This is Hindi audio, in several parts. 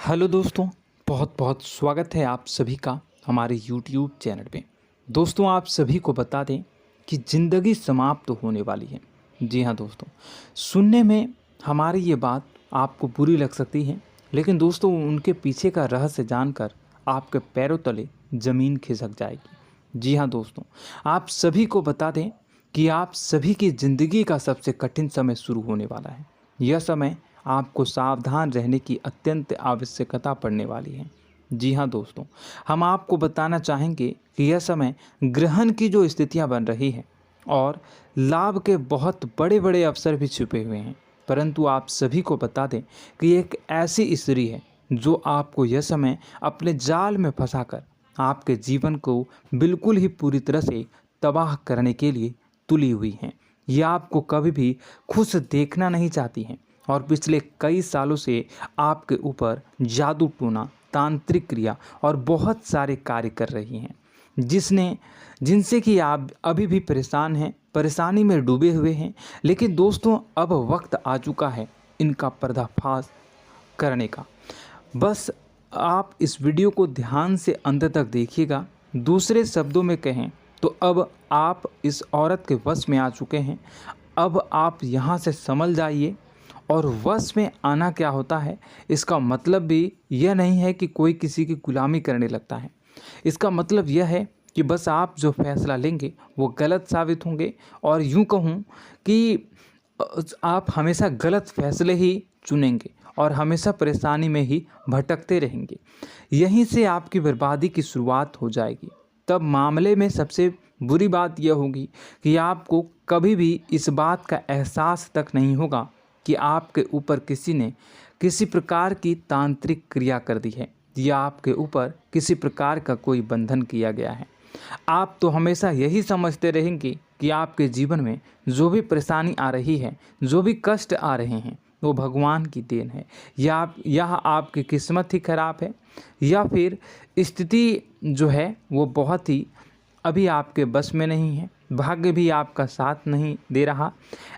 हेलो दोस्तों, बहुत बहुत स्वागत है आप सभी का हमारे YouTube चैनल पे। दोस्तों, आप सभी को बता दें कि ज़िंदगी समाप्त होने वाली है। जी हाँ दोस्तों, सुनने में हमारी ये बात आपको बुरी लग सकती है, लेकिन दोस्तों उनके पीछे का रहस्य जानकर आपके पैरों तले ज़मीन खिसक जाएगी। जी हाँ दोस्तों, आप सभी को बता दें कि आप सभी की ज़िंदगी का सबसे कठिन समय शुरू होने वाला है। यह समय आपको सावधान रहने की अत्यंत आवश्यकता पड़ने वाली है। जी हाँ दोस्तों, हम आपको बताना चाहेंगे कि यह समय ग्रहण की जो स्थितियाँ बन रही है और लाभ के बहुत बड़े बड़े अवसर भी छुपे हुए हैं। परंतु आप सभी को बता दें कि एक ऐसी स्त्री है जो आपको यह समय अपने जाल में फंसाकर आपके जीवन को बिल्कुल ही पूरी तरह से तबाह करने के लिए तुली हुई हैं। यह आपको कभी भी खुश देखना नहीं चाहती हैं और पिछले कई सालों से आपके ऊपर जादू टोना, तांत्रिक क्रिया और बहुत सारे कार्य कर रही हैं, जिनसे कि आप अभी भी परेशान हैं, परेशानी में डूबे हुए हैं। लेकिन दोस्तों, अब वक्त आ चुका है इनका पर्दाफाश करने का। बस आप इस वीडियो को ध्यान से अंत तक देखिएगा। दूसरे शब्दों में कहें तो अब आप इस औरत के वश में आ चुके हैं। अब आप यहाँ से संभल जाइए। और वश में आना क्या होता है, इसका मतलब भी यह नहीं है कि कोई किसी की गुलामी करने लगता है। इसका मतलब यह है कि बस आप जो फैसला लेंगे वो गलत साबित होंगे, और यूँ कहूँ कि आप हमेशा गलत फैसले ही चुनेंगे और हमेशा परेशानी में ही भटकते रहेंगे। यहीं से आपकी बर्बादी की शुरुआत हो जाएगी। तब मामले में सबसे बुरी बात यह होगी कि आपको कभी भी इस बात का एहसास तक नहीं होगा कि आपके ऊपर किसी ने किसी प्रकार की तांत्रिक क्रिया कर दी है या आपके ऊपर किसी प्रकार का कोई बंधन किया गया है। आप तो हमेशा यही समझते रहेंगे कि आपके जीवन में जो भी परेशानी आ रही है, जो भी कष्ट आ रहे हैं, वो भगवान की देन है, या आपकी किस्मत ही खराब है, या फिर स्थिति जो है वो बहुत ही अभी आपके बस में नहीं है, भाग्य भी आपका साथ नहीं दे रहा।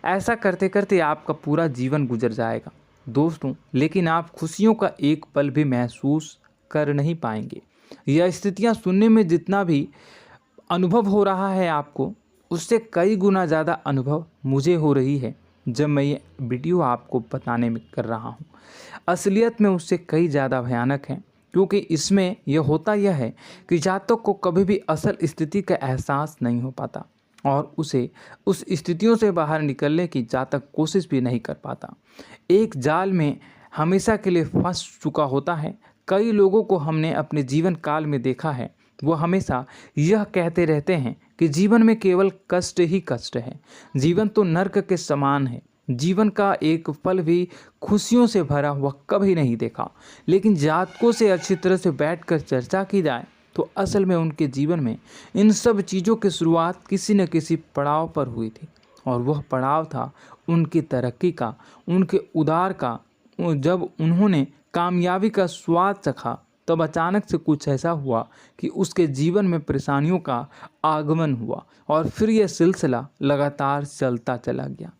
ऐसा करते करते आपका पूरा जीवन गुजर जाएगा दोस्तों, लेकिन आप खुशियों का एक पल भी महसूस कर नहीं पाएंगे। यह स्थितियां सुनने में जितना भी अनुभव हो रहा है आपको, उससे कई गुना ज़्यादा अनुभव मुझे हो रही है जब मैं ये वीडियो आपको बताने में कर रहा हूँ। असलियत में उससे कई ज़्यादा भयानक है, क्योंकि इसमें यह होता यह है कि जातक को कभी भी असल स्थिति का एहसास नहीं हो पाता और उसे उस स्थितियों से बाहर निकलने की जातक कोशिश भी नहीं कर पाता। एक जाल में हमेशा के लिए फंस चुका होता है। कई लोगों को हमने अपने जीवन काल में देखा है, वो हमेशा यह कहते रहते हैं कि जीवन में केवल कष्ट ही कष्ट है, जीवन तो नर्क के समान है, जीवन का एक पल भी खुशियों से भरा हुआ कभी नहीं देखा। लेकिन जातकों से अच्छी तरह से बैठकर चर्चा की जाए तो असल में उनके जीवन में इन सब चीज़ों की शुरुआत किसी न किसी पड़ाव पर हुई थी, और वह पड़ाव था उनकी तरक्की का, उनके उदार का। जब उन्होंने कामयाबी का स्वाद चखा, तब अचानक से कुछ ऐसा हुआ कि उसके जीवन में परेशानियों का आगमन हुआ, और फिर यह सिलसिला लगातार चलता चला गया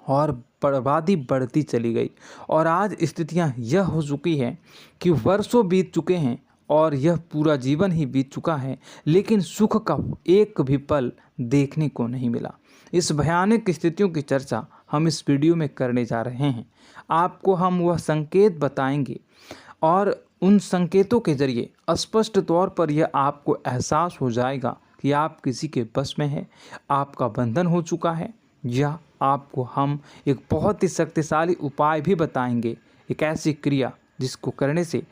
और बर्बादी बढ़ती चली गई। और आज स्थितियां यह हो चुकी है कि वर्षों बीत चुके हैं और यह पूरा जीवन ही बीत चुका है, लेकिन सुख का एक भी पल देखने को नहीं मिला। इस भयानक स्थितियों की चर्चा हम इस वीडियो में करने जा रहे हैं। आपको हम वह संकेत बताएंगे और उन संकेतों के जरिए स्पष्ट तौर पर यह आपको एहसास हो जाएगा कि आप किसी के बस में हैं, आपका बंधन हो चुका है, या आपको हम एक बहुत ही शक्तिशाली उपाय भी बताएंगे, एक ऐसी क्रिया जिसको करने से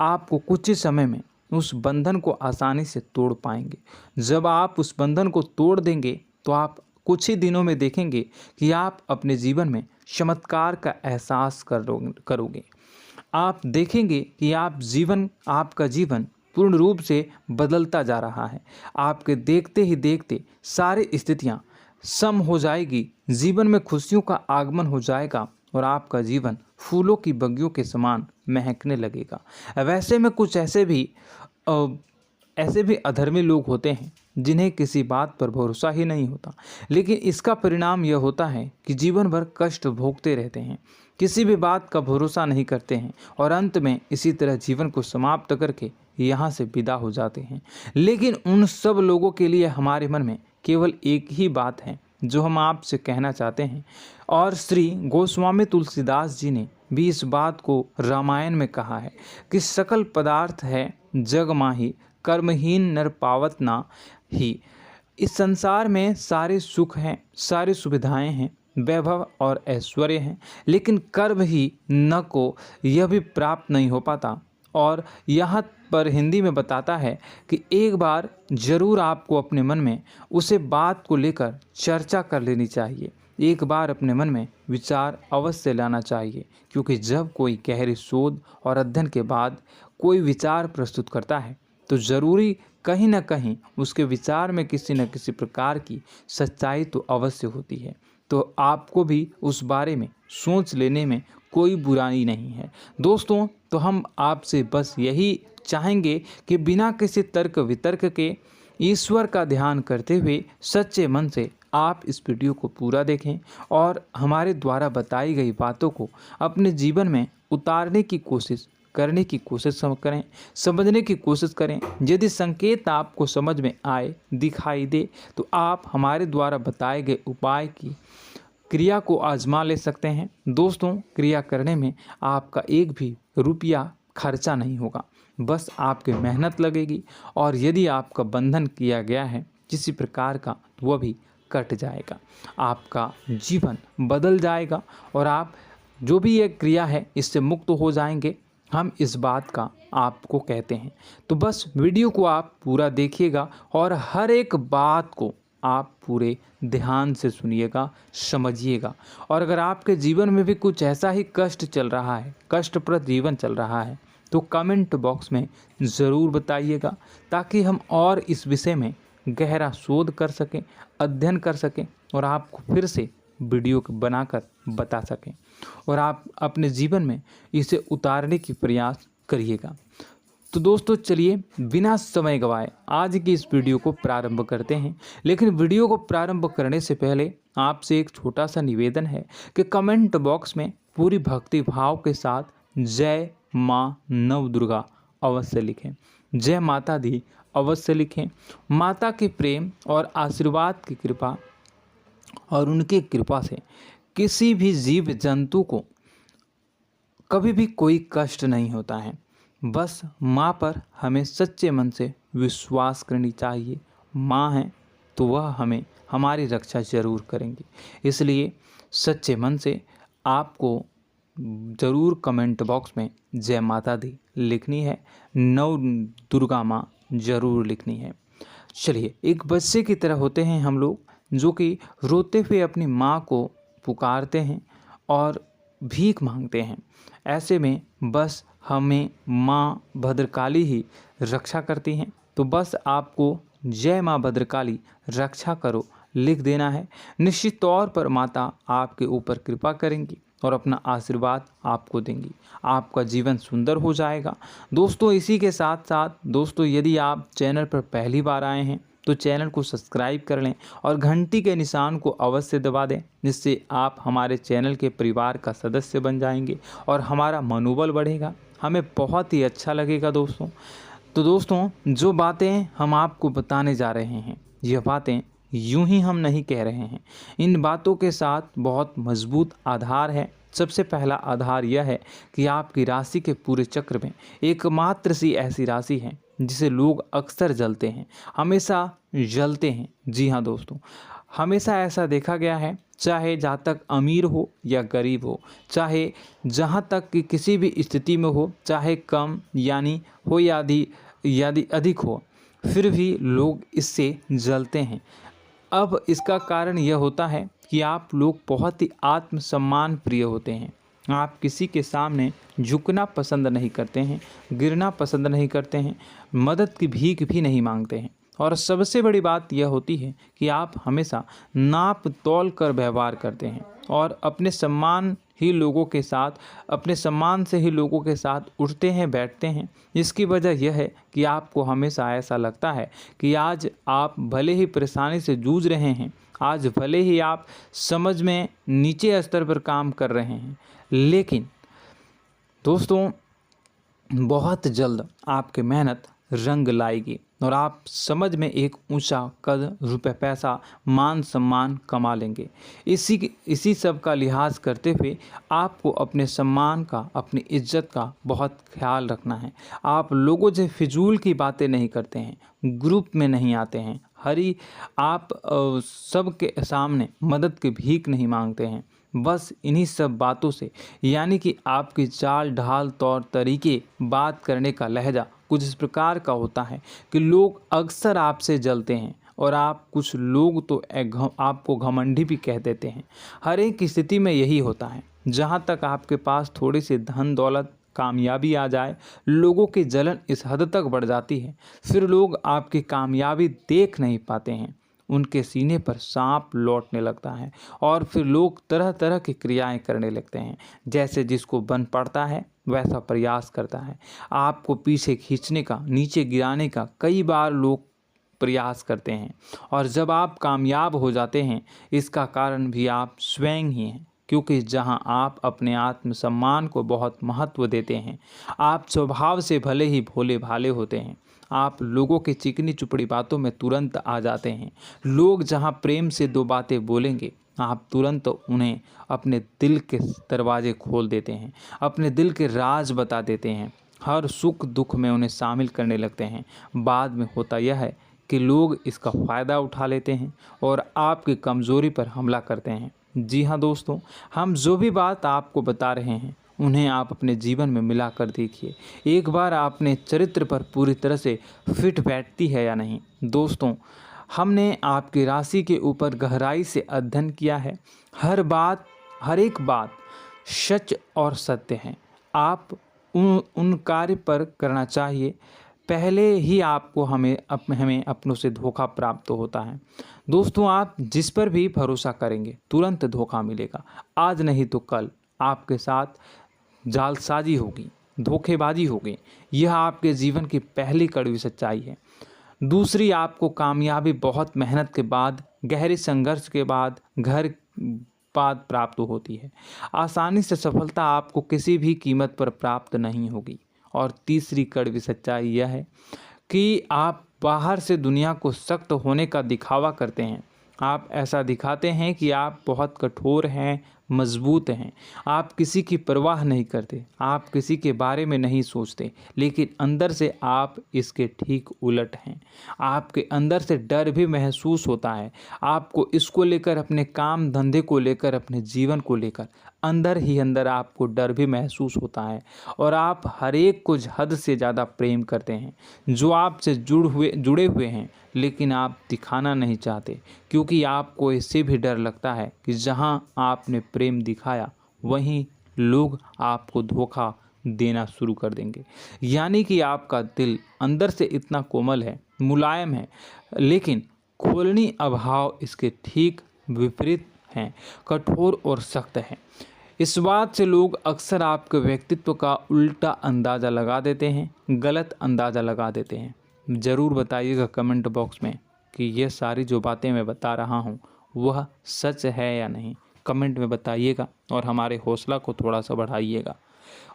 आपको कुछ ही समय में उस बंधन को आसानी से तोड़ पाएंगे। जब आप उस बंधन को तोड़ देंगे तो आप कुछ ही दिनों में देखेंगे कि आप अपने जीवन में चमत्कार का एहसास करोगे। आप देखेंगे कि आपका जीवन पूर्ण रूप से बदलता जा रहा है। आपके देखते ही देखते सारी स्थितियां सम हो जाएगी, जीवन में खुशियों का आगमन हो जाएगा और आपका जीवन फूलों की बगियों के समान महकने लगेगा। वैसे में कुछ ऐसे भी अधर्मी लोग होते हैं जिन्हें किसी बात पर भरोसा ही नहीं होता, लेकिन इसका परिणाम यह होता है कि जीवन भर कष्ट भोगते रहते हैं, किसी भी बात का भरोसा नहीं करते हैं और अंत में इसी तरह जीवन को समाप्त करके यहाँ से विदा हो जाते हैं। लेकिन उन सब लोगों के लिए हमारे मन में केवल एक ही बात है जो हम आपसे कहना चाहते हैं, और श्री गोस्वामी तुलसीदास जी ने भी इस बात को रामायण में कहा है कि सकल पदार्थ है जग माही, कर्महीन नर पावत ना ही। इस संसार में सारे सुख हैं, सारी सुविधाएं हैं, वैभव और ऐश्वर्य हैं, लेकिन कर्म ही न को यह भी प्राप्त नहीं हो पाता। और यहाँ पर हिंदी में बताता है कि एक बार जरूर आपको अपने मन में उसे बात को लेकर चर्चा कर लेनी चाहिए, एक बार अपने मन में विचार अवश्य लाना चाहिए, क्योंकि जब कोई गहरी शोध और अध्ययन के बाद कोई विचार प्रस्तुत करता है तो ज़रूरी कहीं ना कहीं उसके विचार में किसी न किसी प्रकार की सच्चाई तो अवश्य होती है। तो आपको भी उस बारे में सोच लेने में कोई बुराई नहीं है। दोस्तों, तो हम आपसे बस यही चाहेंगे कि बिना किसी तर्क वितर्क के ईश्वर का ध्यान करते हुए सच्चे मन से आप इस वीडियो को पूरा देखें और हमारे द्वारा बताई गई बातों को अपने जीवन में उतारने की कोशिश करने की कोशिश करें, समझने की कोशिश करें। यदि संकेत आपको समझ में आए, दिखाई दे, तो आप हमारे द्वारा बताए गए उपाय की क्रिया को आजमा ले सकते हैं। दोस्तों, क्रिया करने में आपका एक भी रुपया खर्चा नहीं होगा, बस आपकी मेहनत लगेगी, और यदि आपका बंधन किया गया है किसी प्रकार का तो वह भी कट जाएगा, आपका जीवन बदल जाएगा और आप जो भी ये क्रिया है इससे मुक्त हो जाएंगे। हम इस बात का आपको कहते हैं। तो बस वीडियो को आप पूरा देखिएगा और हर एक बात को आप पूरे ध्यान से सुनिएगा, समझिएगा। और अगर आपके जीवन में भी कुछ ऐसा ही कष्ट चल रहा है, कष्टप्रद जीवन चल रहा है, तो कमेंट बॉक्स में ज़रूर बताइएगा, ताकि हम और इस विषय में गहरा शोध कर सकें, अध्ययन कर सकें और आपको फिर से वीडियो बनाकर बता सकें और आप अपने जीवन में इसे उतारने की प्रयास करिएगा। तो दोस्तों, चलिए बिना समय गवाए आज की इस वीडियो को प्रारंभ करते हैं। लेकिन वीडियो को प्रारंभ करने से पहले आपसे एक छोटा सा निवेदन है कि कमेंट बॉक्स में पूरी भक्ति भाव के साथ जय माँ नव दुर्गा अवश्य लिखें, जय माता दी अवश्य लिखें। माता के प्रेम और आशीर्वाद की कृपा और उनकी कृपा से किसी भी जीव जंतु को कभी भी कोई कष्ट नहीं होता है। बस माँ पर हमें सच्चे मन से विश्वास करनी चाहिए। माँ है तो वह हमें हमारी रक्षा जरूर करेंगी। इसलिए सच्चे मन से आपको ज़रूर कमेंट बॉक्स में जय माता दी लिखनी है, नव दुर्गा माँ ज़रूर लिखनी है। चलिए, एक बच्चे की तरह होते हैं हम लोग, जो कि रोते हुए अपनी माँ को पुकारते हैं और भीख मांगते हैं। ऐसे में बस हमें माँ भद्रकाली ही रक्षा करती हैं। तो बस आपको जय माँ भद्रकाली रक्षा करो लिख देना है। निश्चित तौर पर माता आपके ऊपर कृपा करेंगी और अपना आशीर्वाद आपको देंगी, आपका जीवन सुंदर हो जाएगा। दोस्तों, इसी के साथ साथ दोस्तों, यदि आप चैनल पर पहली बार आए हैं तो चैनल को सब्सक्राइब कर लें और घंटी के निशान को अवश्य दबा दें, जिससे आप हमारे चैनल के परिवार का सदस्य बन जाएंगे और हमारा मनोबल बढ़ेगा, हमें बहुत ही अच्छा लगेगा दोस्तों। तो दोस्तों, जो बातें हम आपको बताने जा रहे हैं, यह बातें यूं ही हम नहीं कह रहे हैं। इन बातों के साथ बहुत मजबूत आधार है। सबसे पहला आधार यह है कि आपकी राशि के पूरे चक्र में एकमात्र सी ऐसी राशि है जिसे लोग अक्सर जलते हैं, हमेशा जलते हैं। जी हाँ दोस्तों, हमेशा ऐसा देखा गया है, चाहे जहाँ तक अमीर हो या गरीब हो, चाहे जहाँ तक कि किसी भी स्थिति में हो, चाहे कम यानी हो या अधिक हो, फिर भी लोग इससे जलते हैं। अब इसका कारण यह होता है कि आप लोग बहुत ही आत्मसम्मान प्रिय होते हैं। आप किसी के सामने झुकना पसंद नहीं करते हैं, गिरना पसंद नहीं करते हैं, मदद की भीख भी नहीं मांगते हैं और सबसे बड़ी बात यह होती है कि आप हमेशा नाप तौल कर व्यवहार करते हैं और अपने सम्मान से ही लोगों के साथ उठते हैं बैठते हैं। इसकी वजह यह है कि आपको हमेशा ऐसा लगता है कि आज आप भले ही परेशानी से जूझ रहे हैं, आज भले ही आप समझ में नीचे स्तर पर काम कर रहे हैं, लेकिन दोस्तों बहुत जल्द आपकी मेहनत रंग लाएगी और आप समझ में एक ऊंचा कद, रुपए, पैसा, मान सम्मान कमा लेंगे। इसी सब का लिहाज करते हुए आपको अपने सम्मान का, अपनी इज्जत का बहुत ख्याल रखना है। आप लोगों से फिजूल की बातें नहीं करते हैं, ग्रुप में नहीं आते हैं, आप सबके सामने मदद की भीख नहीं मांगते हैं। बस इन्हीं सब बातों से, यानी कि आपकी चाल ढाल, तौर तरीके, बात करने का लहजा कुछ इस प्रकार का होता है कि लोग अक्सर आपसे जलते हैं और कुछ लोग तो आपको घमंडी भी कह देते हैं। हर एक स्थिति में यही होता है। जहाँ तक आपके पास थोड़ी सी धन दौलत, कामयाबी आ जाए, लोगों की जलन इस हद तक बढ़ जाती है, फिर लोग आपकी कामयाबी देख नहीं पाते हैं। उनके सीने पर सांप लौटने लगता है और फिर लोग तरह तरह की क्रियाएं करने लगते हैं। जैसे जिसको बन पड़ता है वैसा प्रयास करता है। आपको पीछे खींचने का, नीचे गिराने का कई बार लोग प्रयास करते हैं और जब आप कामयाब हो जाते हैं, इसका कारण भी आप स्वयं ही हैं। क्योंकि जहां आप अपने आत्मसम्मान को बहुत महत्व देते हैं, आप स्वभाव से भले ही भोले भाले होते हैं, आप लोगों की चिकनी चुपड़ी बातों में तुरंत आ जाते हैं। लोग जहां प्रेम से दो बातें बोलेंगे, आप तुरंत उन्हें अपने दिल के दरवाजे खोल देते हैं, अपने दिल के राज बता देते हैं, हर सुख दुख में उन्हें शामिल करने लगते हैं। बाद में होता यह है कि लोग इसका फ़ायदा उठा लेते हैं और आपकी कमज़ोरी पर हमला करते हैं। जी हाँ दोस्तों, हम जो भी बात आपको बता रहे हैं उन्हें आप अपने जीवन में मिला कर देखिए। एक बार आपने चरित्र पर पूरी तरह से फिट बैठती है या नहीं। दोस्तों, हमने आपकी राशि के ऊपर गहराई से अध्ययन किया है। हर एक बात सच और सत्य है। आप उन कार्य पर करना चाहिए, पहले ही आपको हमें अपनों से धोखा प्राप्त होता है। दोस्तों, आप जिस पर भी भरोसा करेंगे तुरंत धोखा मिलेगा। आज नहीं तो कल आपके साथ जालसाजी होगी, धोखेबाजी होगी। यह आपके जीवन की पहली कड़वी सच्चाई है। दूसरी, आपको कामयाबी बहुत मेहनत के बाद, गहरे संघर्ष के बाद प्राप्त होती है। आसानी से सफलता आपको किसी भी कीमत पर प्राप्त नहीं होगी। और तीसरी कड़वी सच्चाई यह है कि आप बाहर से दुनिया को सख्त होने का दिखावा करते हैं। आप ऐसा दिखाते हैं कि आप बहुत कठोर हैं, मजबूत हैं। आप किसी की परवाह नहीं करते, आप किसी के बारे में नहीं सोचते, लेकिन अंदर से आप इसके ठीक उलट हैं। आपके अंदर से डर भी महसूस होता है। आपको इसको लेकर, अपने काम धंधे को लेकर, अपने जीवन को लेकर अंदर ही अंदर आपको डर भी महसूस होता है और आप हर एक को हद से ज़्यादा प्रेम करते हैं, जो आपसे जुड़े हुए हैं, लेकिन आप दिखाना नहीं चाहते, क्योंकि आपको इससे भी डर लगता है कि जहां आपने प्रेम दिखाया वहीं लोग आपको धोखा देना शुरू कर देंगे। यानी कि आपका दिल अंदर से इतना कोमल है, मुलायम है, लेकिन खोलनी अभाव इसके ठीक विपरीत हैं, कठोर और सख्त हैं। इस बात से लोग अक्सर आपके व्यक्तित्व का उल्टा अंदाज़ा लगा देते हैं, गलत अंदाज़ा लगा देते हैं। ज़रूर बताइएगा कमेंट बॉक्स में कि ये सारी जो बातें मैं बता रहा हूँ वह सच है या नहीं। कमेंट में बताइएगा और हमारे हौसला को थोड़ा सा बढ़ाइएगा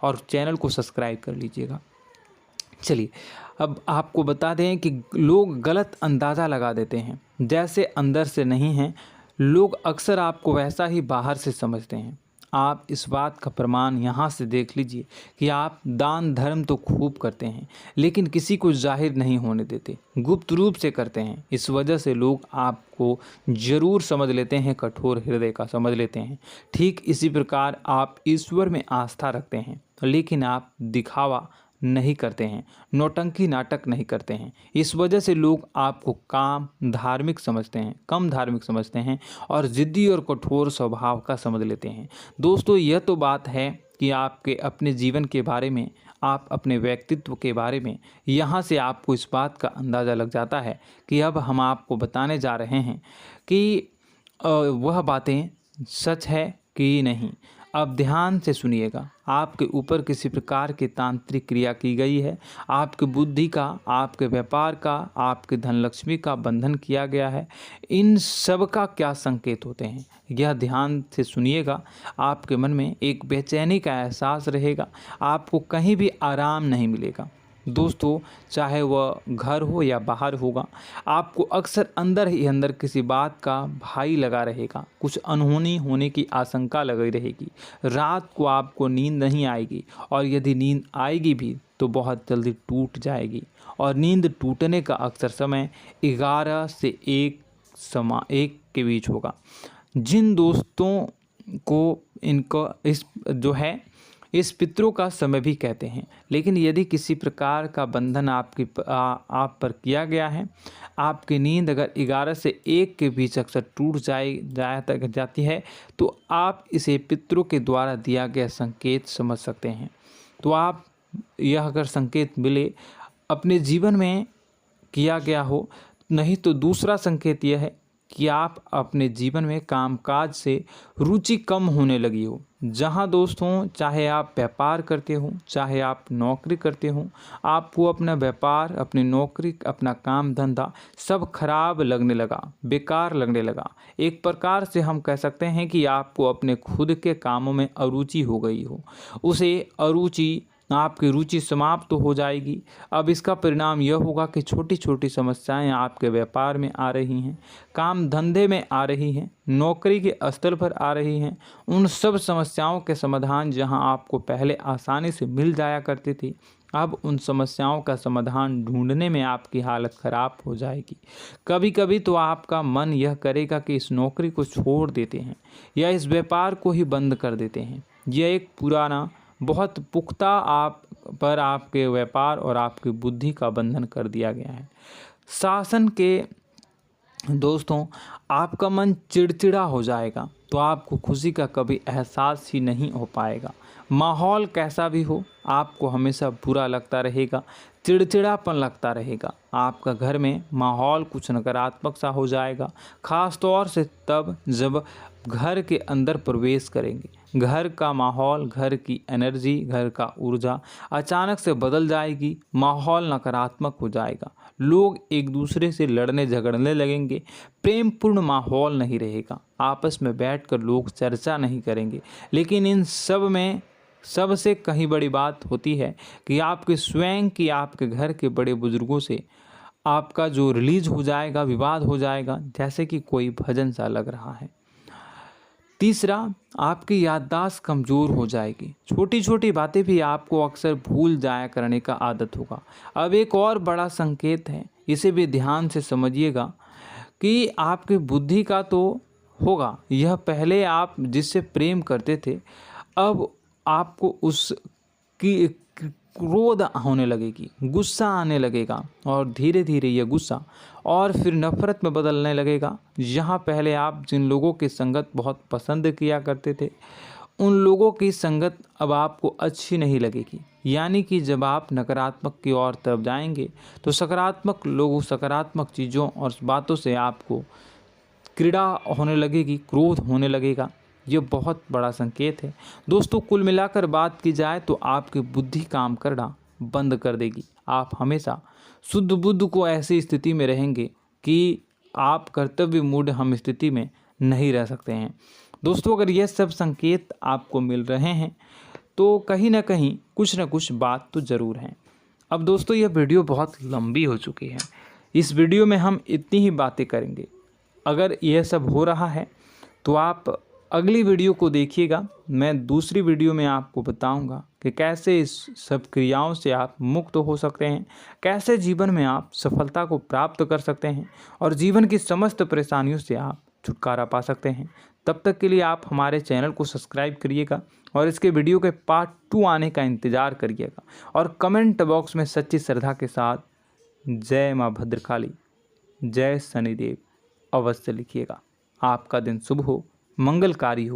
और चैनल को सब्सक्राइब कर लीजिएगा। चलिए, अब आपको बता दें कि लोग गलत अंदाज़ा लगा देते हैं। जैसे अंदर से नहीं हैं, लोग अक्सर आपको वैसा ही बाहर से समझते हैं। आप इस बात का प्रमाण यहाँ से देख लीजिए कि आप दान धर्म तो खूब करते हैं, लेकिन किसी को जाहिर नहीं होने देते, गुप्त रूप से करते हैं। इस वजह से लोग आपको ज़रूर समझ लेते हैं, कठोर हृदय का समझ लेते हैं। ठीक इसी प्रकार आप ईश्वर में आस्था रखते हैं, लेकिन आप दिखावा नहीं करते हैं, नौटंकी नाटक नहीं करते हैं। इस वजह से लोग आपको कम धार्मिक समझते हैं और ज़िद्दी और कठोर स्वभाव का समझ लेते हैं। दोस्तों, यह तो बात है कि आपके अपने जीवन के बारे में, आप अपने व्यक्तित्व के बारे में, यहाँ से आपको इस बात का अंदाज़ा लग जाता है कि अब हम आपको बताने जा रहे हैं कि वह बातें सच है कि नहीं। अब ध्यान से सुनिएगा। आपके ऊपर किसी प्रकार की तांत्रिक क्रिया की गई है, आपकी बुद्धि का, आपके व्यापार का, आपके धनलक्ष्मी का बंधन किया गया है। इन सब का क्या संकेत होते हैं, यह ध्यान से सुनिएगा। आपके मन में एक बेचैनी का एहसास रहेगा, आपको कहीं भी आराम नहीं मिलेगा। दोस्तों, चाहे वह घर हो या बाहर होगा, आपको अक्सर अंदर ही अंदर किसी बात का भय लगा रहेगा, कुछ अनहोनी होने की आशंका लगी रहेगी। रात को आपको नींद नहीं आएगी, और यदि नींद आएगी भी तो बहुत जल्दी टूट जाएगी। और नींद टूटने का अक्सर समय 11 से 1 के बीच होगा। जिन दोस्तों को इनको इस पितरों का समय भी कहते हैं। लेकिन यदि किसी प्रकार का बंधन आप पर किया गया है, आपकी नींद अगर 11 से 1 के बीच अक्सर टूट जाती है, तो आप इसे पितरों के द्वारा दिया गया संकेत समझ सकते हैं। तो आप यह अगर संकेत मिले अपने जीवन में किया गया हो, नहीं तो दूसरा संकेत यह है कि आप अपने जीवन में कामकाज से रुचि कम होने लगी हो। जहां दोस्तों, चाहे आप व्यापार करते हो, चाहे आप नौकरी करते हो, आपको अपना व्यापार, अपनी नौकरी, अपना काम धंधा सब खराब लगने लगा, बेकार लगने लगा। एक प्रकार से हम कह सकते हैं कि आपको अपने खुद के कामों में अरुचि हो गई हो। उसे अरुचि, आपकी रुचि समाप्त तो हो जाएगी। अब इसका परिणाम यह होगा कि छोटी छोटी समस्याएं आपके व्यापार में आ रही हैं, काम धंधे में आ रही हैं, नौकरी के स्तर पर आ रही हैं। उन सब समस्याओं के समाधान जहां आपको पहले आसानी से मिल जाया करती थी, अब उन समस्याओं का समाधान ढूंढने में आपकी हालत ख़राब हो जाएगी। कभी कभी तो आपका मन यह करेगा कि इस नौकरी को छोड़ देते हैं या इस व्यापार को ही बंद कर देते हैं। यह एक पुराना, बहुत पुख्ता आपके व्यापार और आपकी बुद्धि का बंधन कर दिया गया है। शासन के दोस्तों, आपका मन चिड़चिड़ा हो जाएगा, तो आपको खुशी का कभी एहसास ही नहीं हो पाएगा। माहौल कैसा भी हो, आपको हमेशा बुरा लगता रहेगा, चिड़चिड़ापन लगता रहेगा। आपका घर में माहौल कुछ नकारात्मक सा हो जाएगा, ख़ास तौर से तब जब घर के अंदर प्रवेश करेंगे। घर का माहौल, घर की एनर्जी, घर का ऊर्जा अचानक से बदल जाएगी, माहौल नकारात्मक हो जाएगा। लोग एक दूसरे से लड़ने झगड़ने लगेंगे, प्रेमपूर्ण माहौल नहीं रहेगा, आपस में बैठकर लोग चर्चा नहीं करेंगे। लेकिन इन सब में सबसे कहीं बड़ी बात होती है कि आपके स्वयं की, आपके घर के बड़े बुजुर्गों से आपका जो रिलीज हो जाएगा, विवाद हो जाएगा, जैसे कि कोई भजन सा लग रहा है। तीसरा, आपकी याददाश्त कमज़ोर हो जाएगी, छोटी छोटी बातें भी आपको अक्सर भूल जाया करने का आदत होगा। अब एक और बड़ा संकेत है, इसे भी ध्यान से समझिएगा कि आपकी बुद्धि का तो होगा, यह पहले आप जिससे प्रेम करते थे, अब आपको उसकी क्रोध होने लगेगी, गुस्सा आने लगेगा, और धीरे धीरे यह गुस्सा और फिर नफरत में बदलने लगेगा। यहाँ पहले आप जिन लोगों की संगत बहुत पसंद किया करते थे, उन लोगों की संगत अब आपको अच्छी नहीं लगेगी। यानी कि जब आप नकारात्मक की ओर तरफ जाएंगे, तो सकारात्मक लोगों, सकारात्मक चीज़ों और बातों से आपको क्रीड़ा होने लगेगी, क्रोध होने लगेगा। ये बहुत बड़ा संकेत है दोस्तों। कुल मिलाकर बात की जाए तो आपकी बुद्धि काम करना बंद कर देगी। आप हमेशा शुद्ध बुद्ध को ऐसी स्थिति में रहेंगे कि आप कर्तव्य मूढ़ हम स्थिति में नहीं रह सकते हैं। दोस्तों, अगर ये सब संकेत आपको मिल रहे हैं तो कहीं ना कहीं कुछ ना कुछ बात तो ज़रूर है। अब दोस्तों, यह वीडियो बहुत लंबी हो चुकी है, इस वीडियो में हम इतनी ही बातें करेंगे। अगर यह सब हो रहा है तो आप अगली वीडियो को देखिएगा। मैं दूसरी वीडियो में आपको बताऊंगा कि कैसे इस सब क्रियाओं से आप मुक्त हो सकते हैं, कैसे जीवन में आप सफलता को प्राप्त कर सकते हैं और जीवन की समस्त परेशानियों से आप छुटकारा पा सकते हैं। तब तक के लिए आप हमारे चैनल को सब्सक्राइब करिएगा और इसके वीडियो के पार्ट 2 आने का इंतज़ार करिएगा। और कमेंट बॉक्स में सच्ची श्रद्धा के साथ जय माँ भद्रकाली, जय शनिदेव अवश्य लिखिएगा। आपका दिन शुभ हो, मंगलकारी हो।